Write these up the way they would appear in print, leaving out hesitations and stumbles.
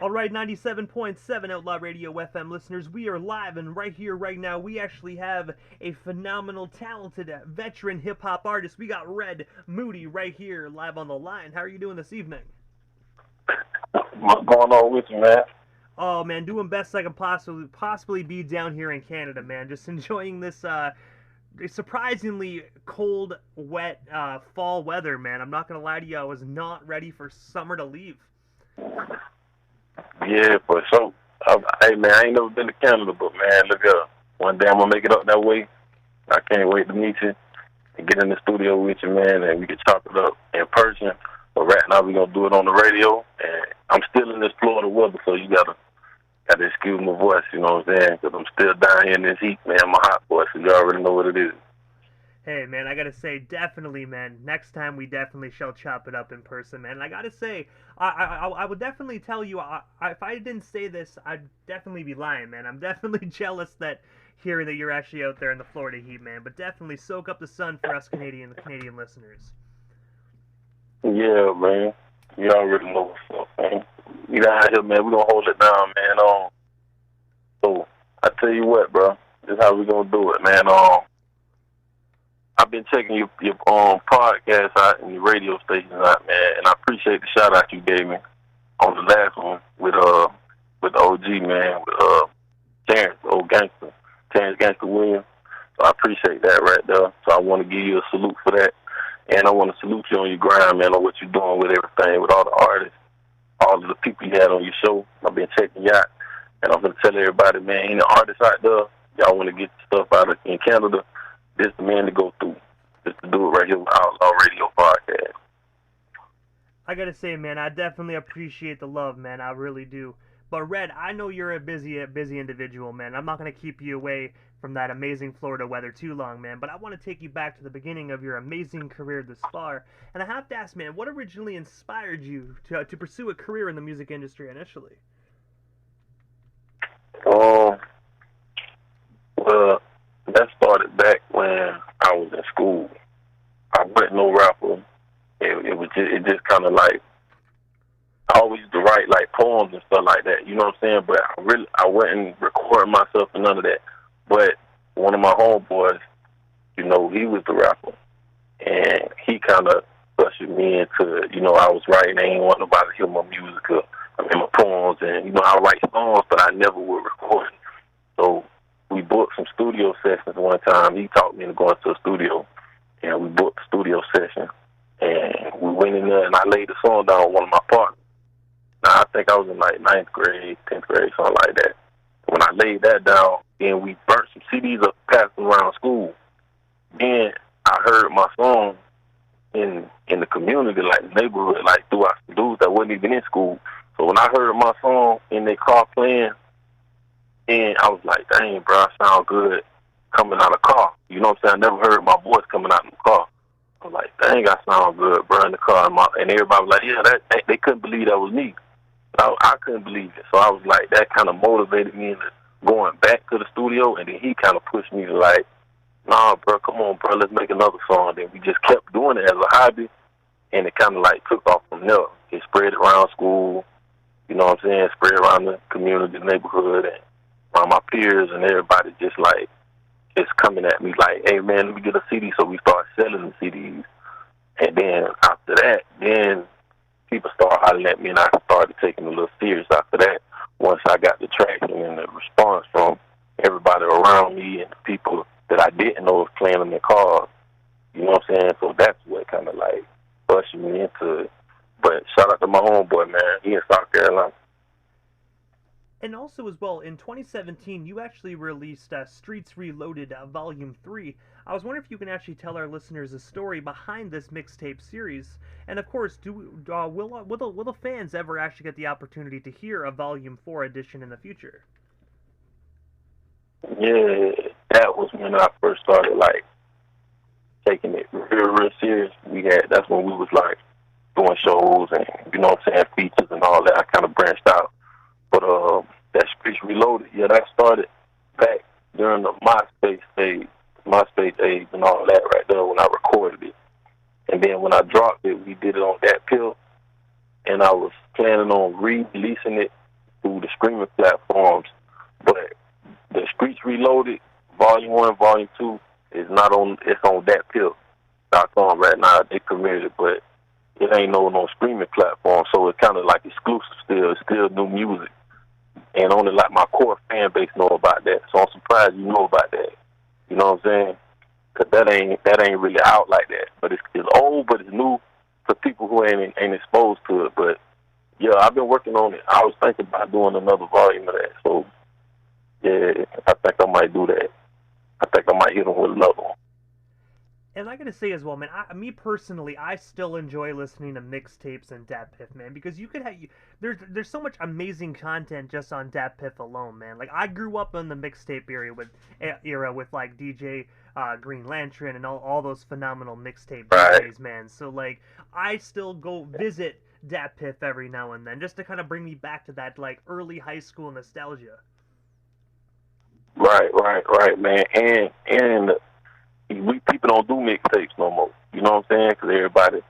All right, 97.7 Outlaw Radio FM listeners, we are live and right here, right now. We actually have a phenomenal, talented, veteran hip hop artist. We got Red Moody right here, live on the line. How are you doing this evening? What's going on with you, man? Oh man, doing best I can possibly be down here in Canada, man. Just enjoying this surprisingly cold, wet fall weather, man. I'm not gonna lie to you, I was not ready for summer to leave. Yeah, for sure. Hey, man, I ain't never been to Canada, but, man, look up. One day I'm going to make it up that way. I can't wait to meet you and get in the studio with you, man, and we can chop it up in person. But right now we're going to do it on the radio, and I'm still in this Florida weather, so you gotta excuse my voice, you know what I'm saying, because I'm still down here in this heat, man, my hot voice, so you already know what it is. Hey man, I gotta say, definitely, man. Next time we definitely shall chop it up in person, man. And I gotta say, I would definitely tell you, if I didn't say this, I'd definitely be lying, man. I'm definitely jealous that hearing that you're actually out there in the Florida heat, man. But definitely soak up the sun for us Canadian listeners. Yeah, man. You already know what's up, man. We down here, man. We gonna hold it down, man. So I tell you what, bro. This is how we gonna do it, man. I've been checking your podcast out and your radio stations out, man, and I appreciate the shout out you gave me on the last one with OG, man, with Terrence, old gangster, Terrence Gangster Williams. So I appreciate that right there. So I want to give you a salute for that. And I want to salute you on your grind, man, on what you're doing with everything, with all the artists, all of the people you had on your show. I've been checking you out. And I'm going to tell everybody, man, any artists out there, y'all want to get stuff out in Canada, this is the man to go through. Just to do it right here with Outlaw Radio Podcast. I gotta say, man, I definitely appreciate the love, man. I really do. But Red, I know you're a busy individual, man. I'm not gonna keep you away from that amazing Florida weather too long, man. But I want to take you back to the beginning of your amazing career this far. And I have to ask, man, what originally inspired you to pursue a career in the music industry initially? Well, that started back when I was in school. I wasn't no rapper. It just kind of like, I always used to write like poems and stuff like that. You know what I'm saying? But I wasn't recording myself and none of that. But one of my homeboys, you know, he was the rapper, and he kind of ushered me into, you know, I was writing. I ain't want nobody to hear my music or my poems, and you know, I write songs, but I never would record it. So we booked some studio sessions one time. He taught me to go into a studio, and we booked a studio session. And we went in there, and I laid the song down with one of my partners. Now, I think I was in like 9th grade, 10th grade, something like that. When I laid that down, then we burnt some CDs up, passed them around school. Then I heard my song in the community, like the neighborhood, like throughout some dudes that wasn't even in school. So when I heard my song in their car playing, and I was like, dang, bro, I sound good coming out of the car. You know what I'm saying? I never heard my voice coming out in the car. I was like, dang, I sound good, bro, in the car. And everybody was like, yeah, they couldn't believe that was me. I couldn't believe it. So I was like, that kind of motivated me into going back to the studio. And then he kind of pushed me to like, nah, bro, come on, bro, let's make another song. Then we just kept doing it as a hobby. And it kind of like took off from there. It spread around school, you know what I'm saying, spread around the community, neighborhood, and around my peers, and everybody just like, it's coming at me like, hey, man, let me get a CD. So we started selling the CDs. And then after that, then people started hollering at me, and I started taking it a little serious after that. Once I got the traction and the response from everybody around me and the people that I didn't know was playing in their cars, you know what I'm saying? So that's what kind of like ushered me into it. But shout out to my homeboy, man. He in South Carolina. And also as well, in 2017, you actually released Streets Reloaded Volume 3. I was wondering if you can actually tell our listeners the story behind this mixtape series. And of course, will the fans ever actually get the opportunity to hear a Volume 4 edition in the future? Yeah, that was when I first started, like, taking it real serious. That's when we was, like, doing shows and, you know what I'm saying, features and all that. I kind of branched out. But that Streets Reloaded, yeah, that started back during the MySpace age and all that right there when I recorded it. And then when I dropped it, we did it on that pill. And I was planning on re-releasing it through the streaming platforms. But the Streets Reloaded, Volume 1, Volume 2, is not on, it's on thatpiff.com right now. They premiered it, but it ain't no streaming platform, so it's kind of like exclusive still. It's still new music. And only like my core fan base know about that. So I'm surprised you know about that. You know what I'm saying? Because that ain't really out like that. But it's old, but it's new for people who ain't exposed to it. But yeah, I've been working on it. I was thinking about doing another volume of that. So yeah, I think I might do that. I think I might hit them with another one. And I gotta say as well, man, me personally, I still enjoy listening to mixtapes and DatPiff, man, because you could have there's so much amazing content just on DatPiff alone, man. Like I grew up in the mixtape era with like DJ Green Lantern and all those phenomenal mixtape DJs, man. So like I still go visit DatPiff every now and then just to kind of bring me back to that like early high school nostalgia. Right, man, and people don't do mixtapes no more. You know what I'm saying? Because everybody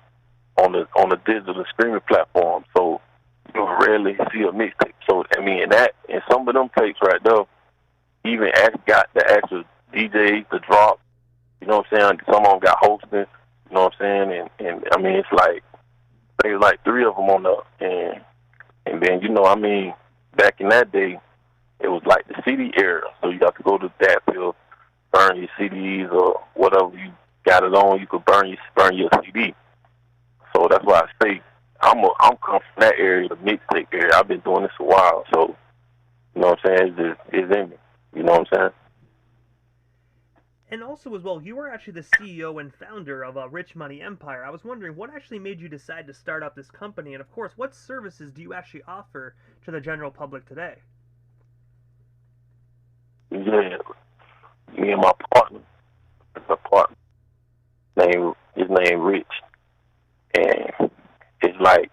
on the digital streaming platform, so you rarely see a mixtape. So I mean, and some of them tapes right there, even got the actual DJs to drop. You know what I'm saying? Some of them got hosting. You know what I'm saying? And I mean, it's like there's like 3 of them on there, and then you know, I mean, back in that day, it was like the CD era. So you got to go to that field, burn your CDs or whatever you got it on. You could burn your CD. So that's why I say I'm coming from that area, the mixtape area. I've been doing this a while, so you know what I'm saying. It's in me. You know what I'm saying. And also as well, you are actually the CEO and founder of Rich Money Empire. I was wondering what actually made you decide to start up this company, and of course, what services do you actually offer to the general public today? Yeah, me and my partner, his name Rich, and it's like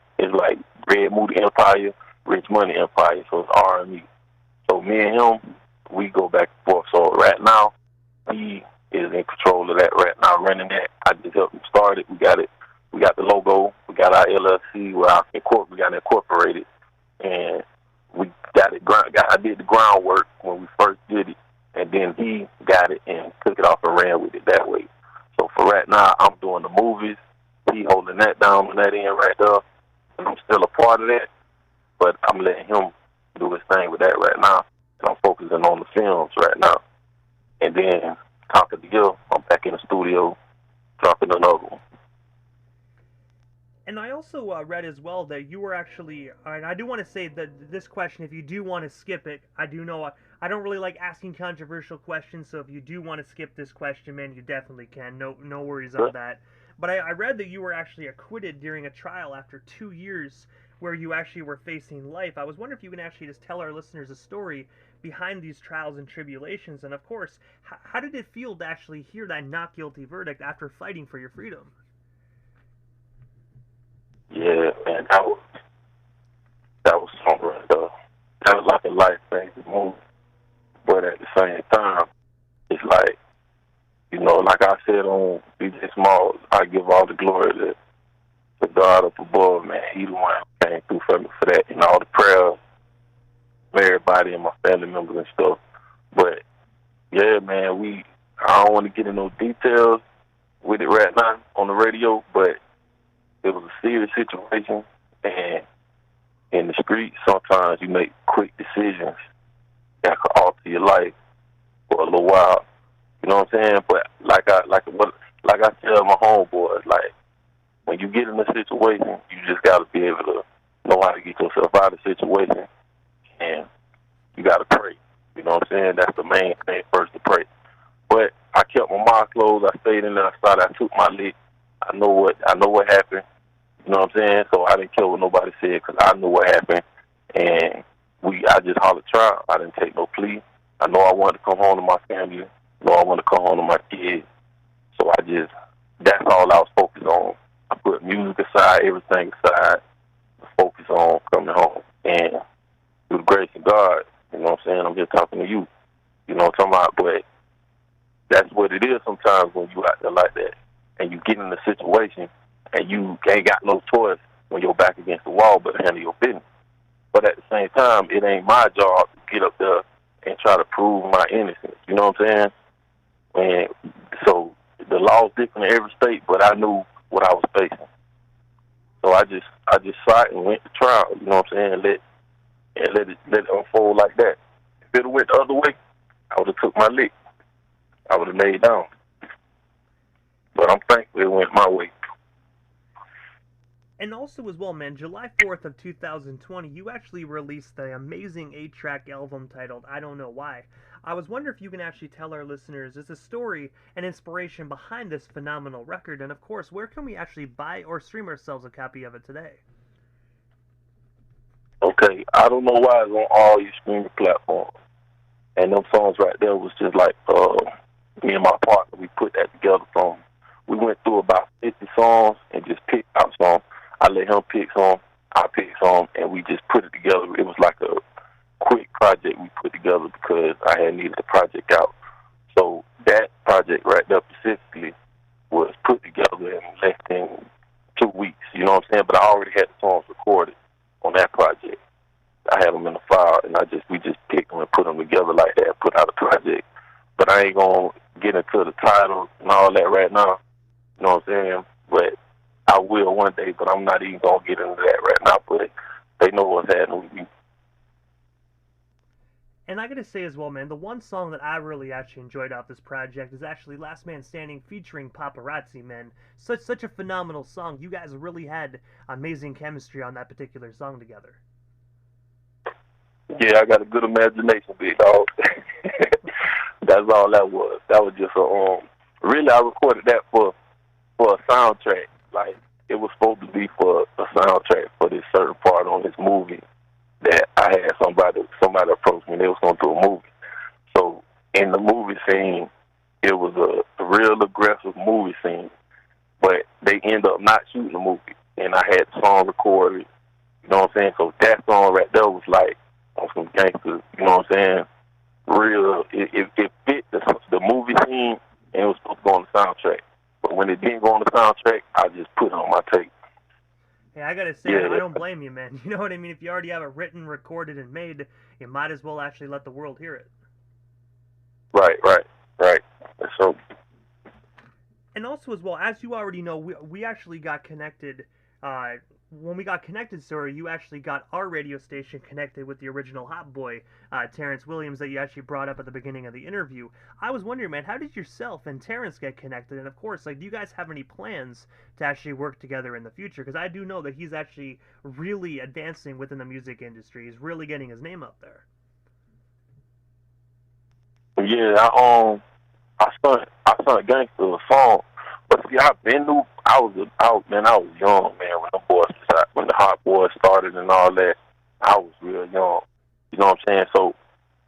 Red Moody Empire, Rich Money Empire, so it's R&E. So me and him, we go back and forth. So right now, he is in control of that right now, running that. I just helped him start it. We got the logo, we got our LLC, we got it incorporated, and we got it. I did the groundwork when we first did it, and then he got it and took it off and ran with it that way. So for right now, I'm doing the movies. He holding that down on that end right there, and I'm still a part of that, but I'm letting him do his thing with that right now. And I'm focusing on the films right now. And then, top of the year, I'm back in the studio, dropping another one. And I also read as well that you were actually, and I do want to say that this question, if you do want to skip it, I do know I don't really like asking controversial questions, so if you do want to skip this question, man, you definitely can. No worries on that. But I read that you were actually acquitted during a trial after 2 years where you actually were facing life. I was wondering if you can actually just tell our listeners a story behind these trials and tribulations, and of course, how did it feel to actually hear that not guilty verdict after fighting for your freedom? Yeah, man, that was something right there. That was like a life-changing move. But at the same time, it's like, you know, like I said on DJ Smalls, I give all the glory to God up above, man. He the one who came through for me for that, and all the prayers from everybody and my family members and stuff. But yeah, man, I don't want to get in no details with it right now on the radio, but it was a serious situation, and in the streets, sometimes you make quick decisions that could alter your life for a little while. You know what I'm saying? But like I tell my homeboys, like when you get in a situation, you just got to be able to know how to get yourself out of the situation, and you got to pray. You know what I'm saying? That's the main thing first, to pray. But I kept my mouth closed. I stayed in there. I took my lick. I know what happened. You know what I'm saying? So I didn't care what nobody said because I knew what happened, and I just hollered trial. I didn't take no plea. I know I wanted to come home to my family. I know I wanted to come home to my kids. So that's all I was focused on. I put music aside, everything aside, focus on coming home. And through the grace of God, you know what I'm saying, I'm just talking to you. You know what I'm talking about? But that's what it is sometimes when you out there like that and you get in a situation and you ain't got no choice when you're back against the wall but to handle your business. But at the same time, it ain't my job to get up there and try to prove my innocence. You know what I'm saying? And so the law's different in every state, but I knew what I was facing. So I just fought and went to trial. You know what I'm saying? Let it unfold like that. If it went the other way, I would have took my lick. I would have laid down. But I'm thankful it went my way. And also as well, man, July 4th of 2020, you actually released the amazing 8-track album titled I Don't Know Why. I was wondering if you can actually tell our listeners just a story and inspiration behind this phenomenal record, and of course, where can we actually buy or stream ourselves a copy of it today? Okay, I Don't Know Why is on all your streaming platforms. And them songs right there was just like me and my partner, we put that together from. We went through about 50 songs and just picked out songs. I let him pick some, I picked some, and we just put it together. It was like a quick project we put together because I had needed the project out. So that project right there specifically was put together in less than 2 weeks, you know what I'm saying? But I already had the songs recorded on that project. I had them in the file, and we just picked them and put them together like that, put out a project. But I ain't going to get into the title and all that right now, you know what I'm saying? But I will one day, but I'm not even going to get into that right now, but they know what's happening with me. And I gotta say as well, man, the one song that I really actually enjoyed off this project is actually Last Man Standing featuring Paparazzi, man. Such a phenomenal song. You guys really had amazing chemistry on that particular song together. Yeah, I got a good imagination, big dog. That's all that was. That was just really I recorded that for a soundtrack. Like, it was supposed to be for a soundtrack for this certain part on this movie that I had somebody approach me. They was going to do a movie. So in the movie scene, it was a real aggressive movie scene, but they ended up not shooting the movie. And I had the song recorded, you know what I'm saying? So that song right there was like on some gangster, you know what I'm saying? Real, it fit the movie scene, and it was supposed to go on the soundtrack. But when it didn't go on the soundtrack, I just put it on my tape. Hey, I gotta say, I don't blame you, man. You know what I mean? If you already have it written, recorded, and made, you might as well actually let the world hear it. Right. That's so. And also as well, as you already know, we actually got connected. When we got connected, sir, you actually got our radio station connected with the original Hot Boy, Terrence Williams, that you actually brought up at the beginning of the interview. I was wondering, man, how did yourself and Terrence get connected? And of course, like, do you guys have any plans to actually work together in the future? Because I do know that he's actually really advancing within the music industry. He's really getting his name out there. Yeah, I sung Gangster a song. But see, I was young, man, when the Hot Boys started and all that. I was real young, you know what I'm saying? So,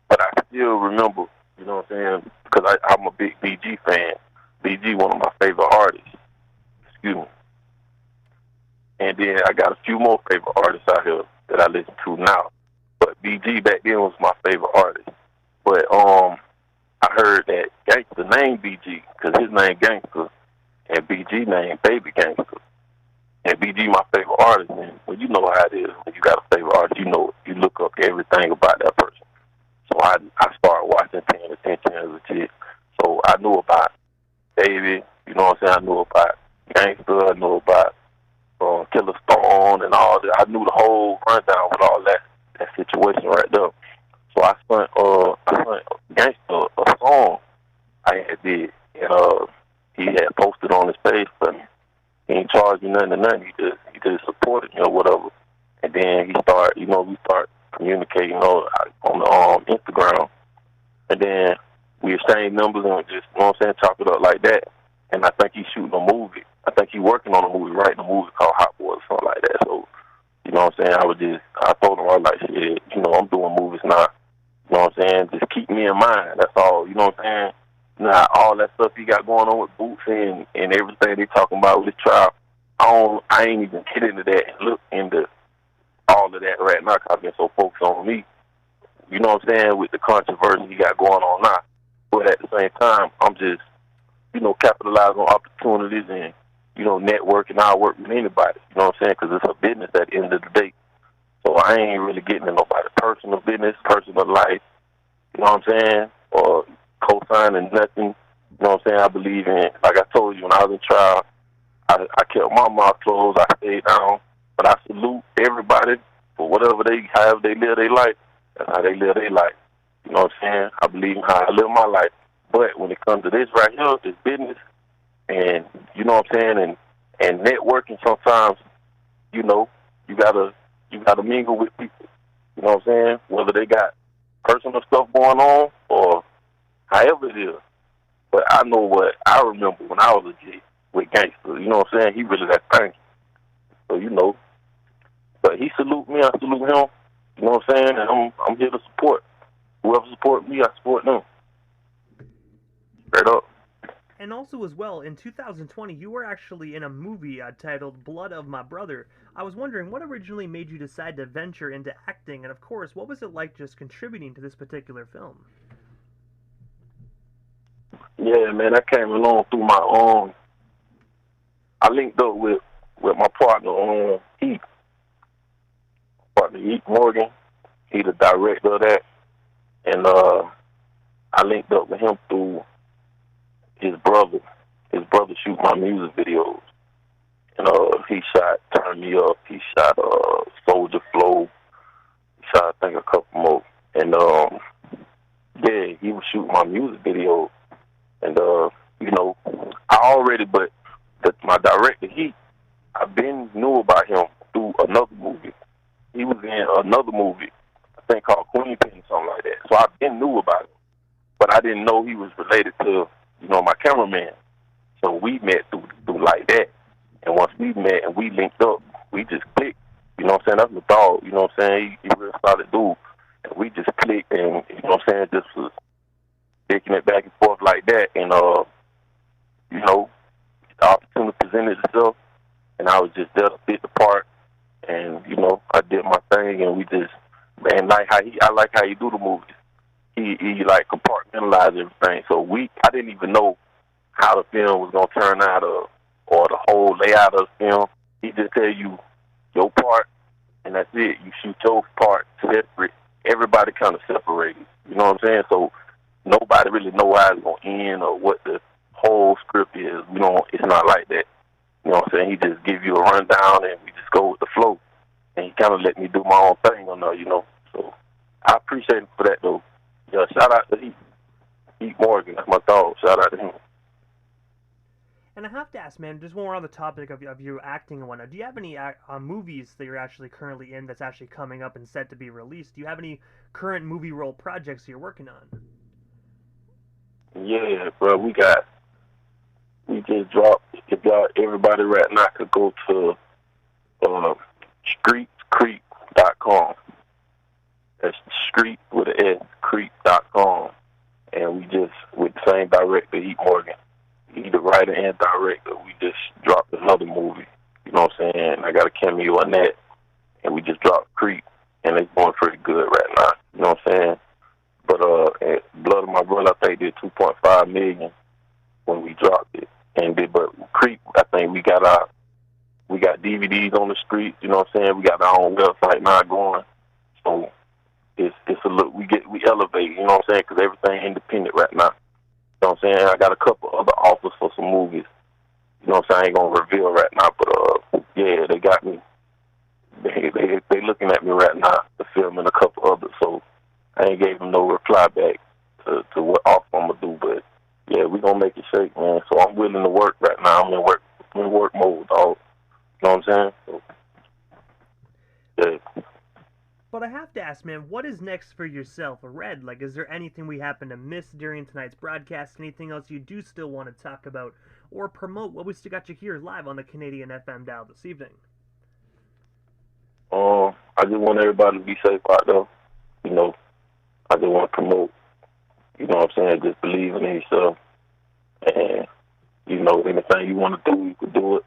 but I still remember, you know what I'm saying? Because I'm a big BG fan. BG, one of my favorite artists. Excuse me. And then I got a few more favorite artists out here that I listen to now. But BG back then was my favorite artist. But I heard that Gangster named BG because his name Gangster. And BG named Baby Gangster. And BG my favorite artist. And well, you know how it is. When you got a favorite artist, you know, you look up everything about that person. So I started watching, paying attention as a kid. So I knew about Baby, you know what I'm saying? I knew about Gangster, I knew about Killer Stone and all that. I knew the whole rundown with all that situation right there. So I sent Gangster a song I had did. And he had posted on his page for me. He ain't charged me nothing. He just supported me or whatever. And then we start communicating on the Instagram. And then we exchange numbers and just, you know what I'm saying, chop it up like that. And I think he's shooting a movie. I think he's working on a movie, writing a movie called Hot Boys or something like that. So, you know what I'm saying, I told him, I was like, shit, you know, I'm doing movies now. You know what I'm saying? Just keep me in mind. That's all. You know what I'm saying? Now, all that stuff he got going on with Bootsy and everything they talking about with his trial, I ain't even get into that and look into all of that right now because I've been so focused on me. You know what I'm saying? With the controversy he got going on now. But at the same time, I'm just, you know, capitalizing on opportunities and, you know, networking. I'll work with anybody. You know what I'm saying? Because it's a business at the end of the day. So I ain't really getting in nobody's personal business, personal life, you know what I'm saying? Or co-signing nothing. You know what I'm saying? I believe in, like I told you, when I was in trial, I kept my mouth closed. I stayed down. But I salute everybody for whatever however they live their life. That's how they live their life. You know what I'm saying? I believe in how I live my life. But when it comes to this right here, this business, and you know what I'm saying, and networking, sometimes, you know, you gotta mingle with people. You know what I'm saying? Whether they got personal stuff going on or however it is. But I know what I remember when I was a G with gangsters. You know what I'm saying? He really that thing. So, you know. But he salute me, I salute him. You know what I'm saying? And I'm here to support. Whoever support me, I support them. Straight up. And also as well, in 2020, you were actually in a movie titled Blood of My Brother. I was wondering, what originally made you decide to venture into acting? And of course, what was it like just contributing to this particular film? Yeah, man, I came along through my own. I linked up with my partner, Heath. Partner Heath Morgan. He the director of that. And I linked up with him through his brother. His brother shoot my music videos. And he shot Turn Me Up. He shot Soldier Flow. He shot, I think, a couple more. And yeah, he was shooting my music videos. And you know, my director, I been knew about him through another movie. He was in another movie, I think called Queen Pin, something like that. So I been knew about him, but I didn't know he was related to, you know, my cameraman. So we met through like that. And once we met and we linked up, we just clicked. You know what I'm saying? That's my dog. You know what I'm saying? He real solid dude. And we just clicked, and you know what I'm saying? Just was taking it back and forth like that. And you know, the opportunity presented itself, and I was just there to fit the part. And you know, I did my thing, and we just, man, I like how he do the movies. He like compartmentalize everything. So I didn't even know how the film was gonna turn out, or the whole layout of the film. He just tell you your part, and that's it. You shoot your part separate. Everybody kind of separated. You know what I'm saying? So nobody really know how it's gonna end or what the whole script is. You know, it's not like that. You know what I'm saying? He just give you a rundown, and we just go with the flow. And he kind of let me do my own thing on there, you know. So I appreciate him for that, though. Yeah, shout out to Heath Morgan. That's my dog. Shout out to him. And I have to ask, man, just when we're on the topic of your acting and whatnot, do you have any movies that you're actually currently in that's actually coming up and set to be released? Do you have any current movie role projects you're working on? Yeah, bro, we just dropped. If everybody right now could go to streetcreek.com. That's street with an S, creek.com. And we just, with the same director, Heath Morgan. He's the writer and director. We just dropped another movie. You know what I'm saying? I got a cameo on that. And we just dropped Creek. And it's going pretty good right now. You know what I'm saying? But Blood of My Brother, I think, did $2.5 million when we dropped it. But Creek, I think we got DVDs on the street. You know what I'm saying? We got our own website now going. So it's a look. We elevate. You know what I'm saying? Because everything independent right now. You know what I'm saying? I got a couple other offers for some movies. You know what I'm saying? I ain't gonna reveal right now, but yeah, they got me. They looking at me right now to film in a couple others. So I ain't gave them no reply back to what offer I'm gonna do, but yeah, we gonna make it shake, man. So I'm willing to work right now. I'm in work mode, dog. You know what I'm saying? So, yeah. But I have to ask, man, what is next for yourself, Red? Like, is there anything we happen to miss during tonight's broadcast? Anything else you do still want to talk about or promote? What we still got you here live on the Canadian FM dial this evening? I just want everybody to be safe out there. You know, I just want to promote. You know what I'm saying? Just believe in yourself. And, you know, anything you want to do, you can do it.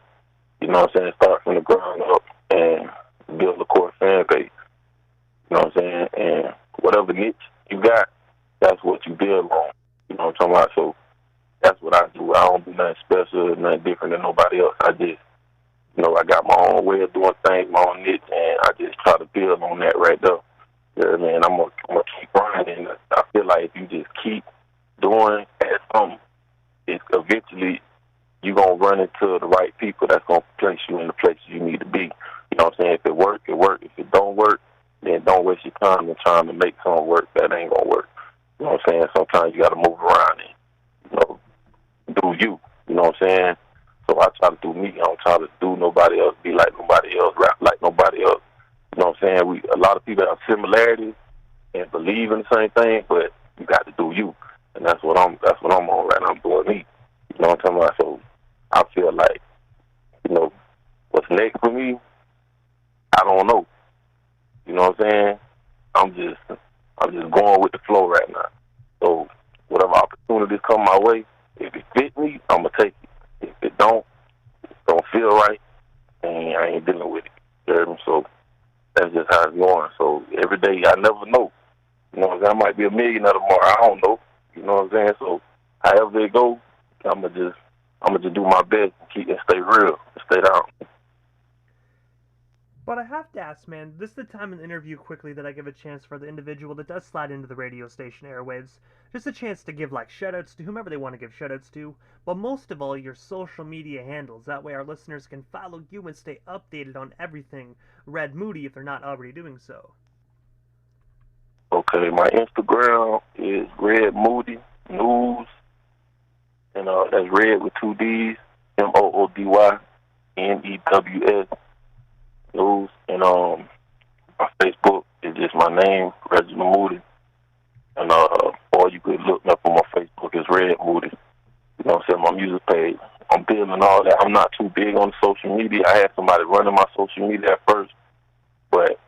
You know what I'm saying? Start from the ground up and build a core fan base. You know what I'm saying? And whatever niche you got, that's what you build on. You know what I'm talking about? So that's what I do. I don't do nothing special, nothing different than nobody else. I just, you I got my own way of doing things, my own niche, and I just try to build on that right there. Yeah, man, I'm gonna keep grinding. I feel like if you just keep doing at something, it's eventually you're going to run into the right people that's going to place you in the places you need to be. You know what I'm saying? If it work, it work. If it don't work, then don't waste your time in trying to make something work that ain't going to work. You know what I'm saying? Sometimes you got to move around and, do you. You know what I'm saying? So I try to do me. I don't try to do nobody else, be like nobody else, rap like nobody else. You know what I'm saying? A lot of people have similarities and believe in the same thing, but you got to do you. And that's what I'm on right now. I'm doing me. You know what I'm talking about? So I feel like, what's next for me, I don't know. You know what I'm saying? I'm just going with the flow right now. So whatever opportunities come my way, if it fit me, I'm gonna take it. If it don't feel right, and I ain't dealing with it. You heard me? So that's just how it's going. So every day, I never know. You know what I'm saying? I might be a millionaire tomorrow. I don't know. You know what I'm saying? So however it goes, I'ma just do my best and stay real, and stay down. But I have to ask, man, this is the time in the interview quickly that I give a chance for the individual that does slide into the radio station airwaves. Just a chance to give, like, shoutouts to whomever they want to give shoutouts to, but most of all, your social media handles. That way our listeners can follow you and stay updated on everything Red Moody if they're not already doing so. Okay, my Instagram is Red Moody News, and that's Red with two D's, MOODYNEWS News, and my Facebook is just my name, Reginald Moody, and or you could look me up on my Facebook is Red Moody. You know what I'm saying? My music page. I'm building all that. I'm not too big on social media. I had somebody running my social media at first, but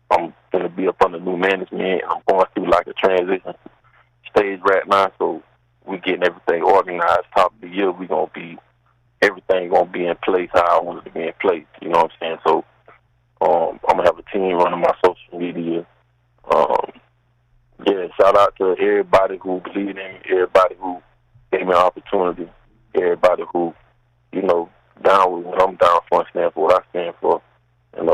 I'm going to be up under new management, and I'm going through like a transition stage right now, so we're getting everything organized. Top of the year, everything going to be in place how I want it to be in place. You know what I'm saying? So I'm going to have a team running my social media. Shout out to everybody who believed in me, everybody who gave me an opportunity, everybody who, down with what I'm down for and stand for what I stand for. And,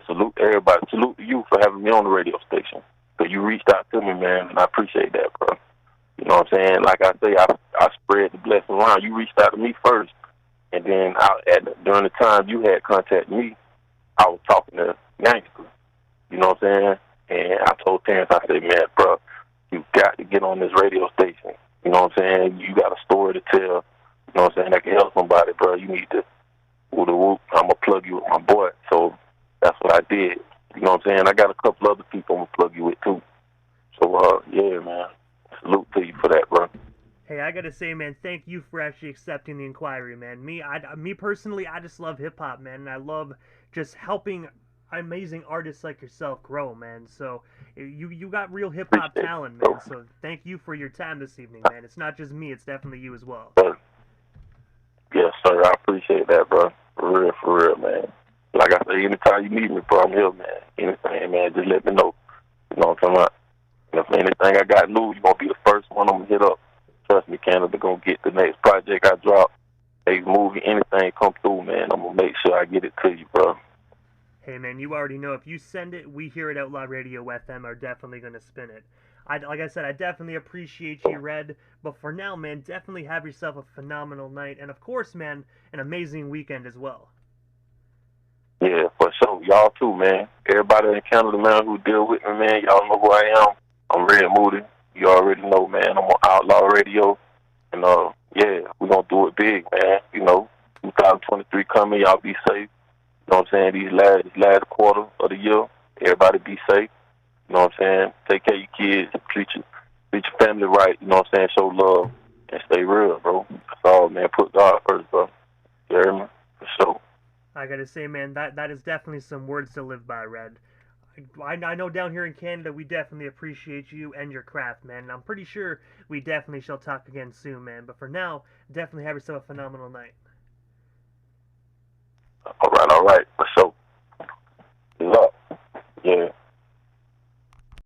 salute everybody. Salute to you for having me on the radio station. So you reached out to me, man, and I appreciate that, bro. You know what I'm saying? Like I say, I spread the blessing around. You reached out to me first, and then during the time you had contacted me, I was talking to gangsters. You know what I'm saying? And I told Terrence, I said, man, bro, you got to get on this radio station. You know what I'm saying? You got a story to tell. You know what I'm saying? That can help somebody, bro. You need to, I'm going to plug you with my boy. So that's what I did. You know what I'm saying? I got a couple other people I'm going to plug you with, too. So, yeah, man. Salute to you for that, bro. Hey, I gotta say, man, thank you for actually accepting the inquiry, man. Me personally, I just love hip-hop, man, and I love just helping amazing artists like yourself grow, man. So you got real hip-hop talent, man. So thank you for your time this evening, man. It's not just me, it's definitely you as well. Yes, sir. I appreciate that, bro. For real, man. Like I say, anytime you need me, bro, I'm here, man. Anything, man, just let me know. You know what I'm talking about? And if anything I got new, you're going to be the first one I'm going to hit up. Trust me, Canada, going to get the next project I drop, next movie, anything come through, man. I'm going to make sure I get it to you, bro. Hey, man, you already know. If you send it, we here at Outlaw Radio FM are definitely going to spin it. Like I said, I definitely appreciate you, Red. But for now, man, definitely have yourself a phenomenal night. And, of course, man, an amazing weekend as well. Yeah, for sure. Y'all, too, man. Everybody in Canada, man, who deal with me, man, y'all know who I am. I'm Red Moody. You already know, man. I'm on Outlaw Radio. And, yeah, we're going to do it big, man. 2023 coming. Y'all be safe. You know what I'm saying? These last quarter of the year, everybody be safe. You know what I'm saying? Take care of your kids. Treat your family right. You know what I'm saying? Show love and stay real, bro. That's all, man. Put God first, bro. You hear me? For sure. I gotta say, man, that is definitely some words to live by, Red. I know down here in Canada, we definitely appreciate you and your craft, man. And I'm pretty sure we definitely shall talk again soon, man. But for now, definitely have yourself a phenomenal night. All right. For sure.